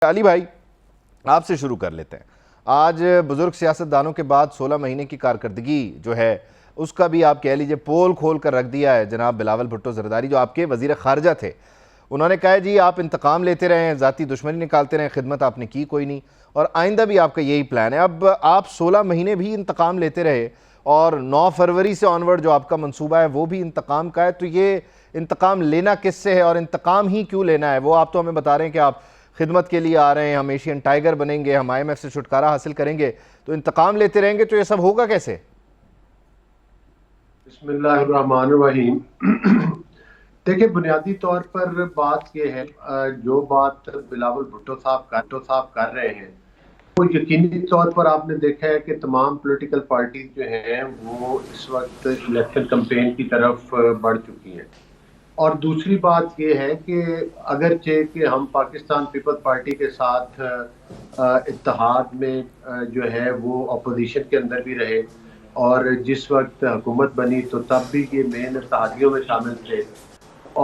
علی بھائی آپ سے شروع کر لیتے ہیں۔ آج بزرگ سیاستدانوں کے بعد 16 مہینے کی کارکردگی جو ہے اس کا بھی آپ کہہ لیجئے پول کھول کر رکھ دیا ہے جناب بلاول بھٹو زرداری جو آپ کے وزیر خارجہ تھے۔ انہوں نے کہا جی آپ انتقام لیتے رہے ہیں، ذاتی دشمنی نکالتے رہے ہیں، خدمت آپ نے کی کوئی نہیں اور آئندہ بھی آپ کا یہی پلان ہے۔ اب آپ 16 مہینے بھی انتقام لیتے رہے اور 9 فروری سے آنورڈ جو آپ کا منصوبہ ہے وہ بھی انتقام کا ہے، تو یہ انتقام لینا کس سے ہے اور انتقام ہی کیوں لینا ہے؟ وہ آپ تو ہمیں بتا رہے ہیں کہ آپ خدمت کے لیے آ رہے ہیں، ہم ایشین ٹائیگر بنیں گے، ہم IMF سے چھٹکارا حاصل کریں گے، تو انتقام لیتے رہیں گے تو یہ سب ہوگا کیسے؟ بسم اللہ الرحمن الرحیم۔ دیکھیں، بنیادی طور پر بات یہ ہے، جو بات بلاول بھٹو صاحب کر رہے ہیں وہ یقینی طور پر آپ نے دیکھا ہے کہ تمام پولیٹیکل پارٹیز جو ہیں وہ اس وقت الیکشن کمپین کی طرف بڑھ چکی ہیں۔ اور دوسری بات یہ ہے کہ اگرچہ کہ ہم پاکستان پیپل پارٹی کے ساتھ اتحاد میں جو ہے وہ اپوزیشن کے اندر بھی رہے اور جس وقت حکومت بنی تو تب بھی یہ مین اتحادیوں میں شامل تھے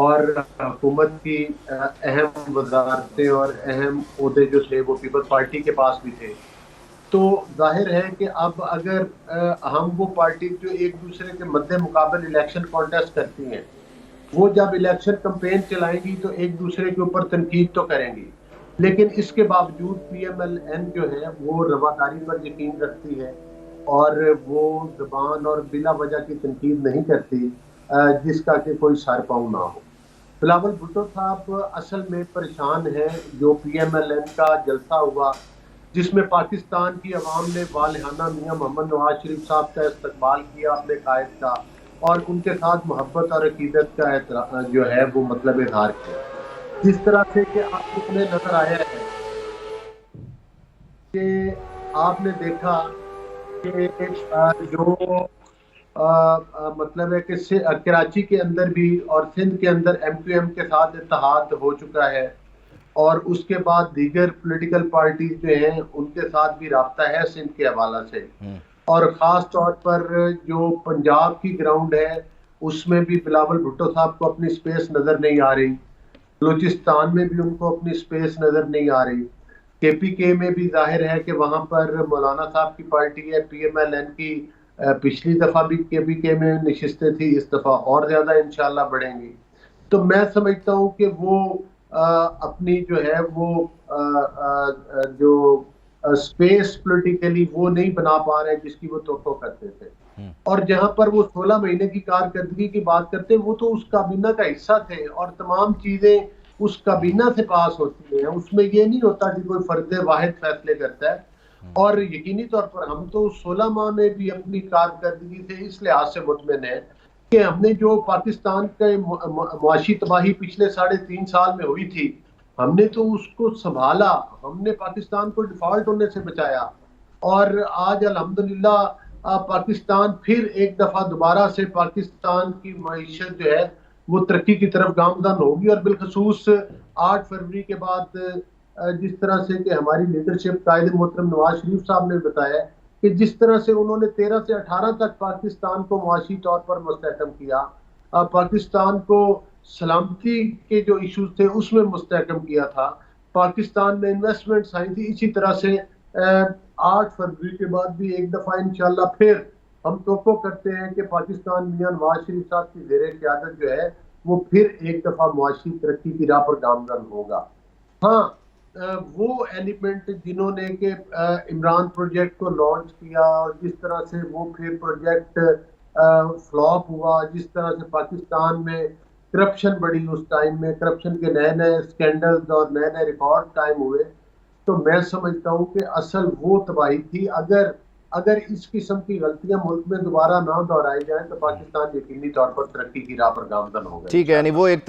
اور حکومت کی اہم وزارتیں اور اہم عہدے جو تھے وہ پیپل پارٹی کے پاس بھی تھے۔ تو ظاہر ہے کہ اب اگر ہم وہ پارٹی جو ایک دوسرے کے مد مقابل الیکشن کانٹیسٹ کرتی ہیں، وہ جب الیکشن کمپین چلائیں گی تو ایک دوسرے کے اوپر تنقید تو کریں گی، لیکن اس کے باوجود PMLN جو ہے وہ رواداری پر یقین رکھتی ہے اور وہ زبان اور بلا وجہ کی تنقید نہیں کرتی جس کا کہ کوئی سر پاؤں نہ ہو۔ بلاول بھٹو صاحب اصل میں پریشان ہیں، جو PMLN کا جلسہ ہوا جس میں پاکستان کی عوام نے والہانہ میاں محمد نواز شریف صاحب کا استقبال کیا اپنے قائد کا، اور ان کے ساتھ محبت اور عقیدت کا جو ہے وہ مطلب اظہار کیا۔ جس طرح سے کہ آپ کو ہمیں نظر آیا ہے کہ آپ نے دیکھا کہ جو مطلب ہے کہ کراچی کے اندر بھی اور سندھ کے اندر MQM کے ساتھ اتحاد ہو چکا ہے اور اس کے بعد دیگر پولیٹیکل پارٹیز جو ہیں ان کے ساتھ بھی رابطہ ہے سندھ کے حوالہ سے، اور خاص طور پر جو پنجاب کی گراؤنڈ ہے اس میں بھی بلاول بھٹو صاحب کو اپنی سپیس نظر نہیں آ رہی، بلوچستان میں بھی ان کو اپنی سپیس نظر نہیں آ رہی، KPK میں بھی ظاہر ہے کہ وہاں پر مولانا صاحب کی پارٹی ہے، PMLN کی پچھلی دفعہ بھی KPK میں نشستیں تھی، اس دفعہ اور زیادہ انشاءاللہ بڑھیں گی۔ تو میں سمجھتا ہوں کہ وہ اپنی جو ہے وہ جو سپیس پولیٹیکلی وہ نہیں بنا پا رہے جس کی وہ توقع کرتے تھے، اور جہاں پر وہ 16 مہینے کی کارکردگی کی بات کرتے ہیں وہ تو اس کابینہ کا حصہ تھے اور تمام چیزیں اس کابینہ سے پاس ہوتی ہیں، اس میں یہ نہیں ہوتا کہ کوئی فرد واحد فیصلے کرتا ہے۔ اور یقینی طور پر ہم تو 16 ماہ میں بھی اپنی کارکردگی سے اس لحاظ سے مطمئن ہیں کہ ہم نے جو پاکستان کے معاشی تباہی پچھلے 3.5 سال میں ہوئی تھی، ہم نے تو اس کو سنبھالا، ہم نے پاکستان کو ڈیفالٹ ہونے سے بچایا، اور آج الحمدللہ پاکستان پھر ایک دفعہ دوبارہ سے پاکستان کی معیشت جو ہے وہ ترقی کی طرف گامزن ہوگی، اور بالخصوص 8 فروری کے بعد جس طرح سے کہ ہماری لیڈرشپ قائد محترم نواز شریف صاحب نے بتایا کہ جس طرح سے انہوں نے 13 سے 18 تک پاکستان کو معاشی طور پر مستحکم کیا، پاکستان کو سلامتی کے جو ایشوز تھے اس میں مستحکم کیا تھا، پاکستان میں انویسٹمنٹس آئی تھی، اسی طرح سے 8 فروری کے بعد بھی ایک دفعہ انشاءاللہ پھر ہم توقع کرتے ہیں کہ پاکستان میاں نواز شریف صاحب کی زیر قیادت جو ہے وہ پھر ایک دفعہ معاشی ترقی کی راہ پر گامزن ہوگا۔ ہاں، وہ ایلیمنٹ جنہوں نے کہ عمران پروجیکٹ کو لانچ کیا اور جس طرح سے وہ پھر پروجیکٹ فلاپ ہوا، جس طرح سے پاکستان میں کرپشن بڑھی، اس ٹائم میں کرپشن کے نئے نئے سکینڈلز اور نئے نئے ریکارڈ ٹائم ہوئے، تو میں سمجھتا ہوں کہ اصل وہ تباہی تھی۔ اگر اس قسم کی غلطیاں ملک میں دوبارہ نہ دہرائی جائیں تو پاکستان یقینی طور پر ترقی کی راہ پر گامزن ہوگا ٹھیک ہے، یعنی انشاءاللہ۔ وہ ایک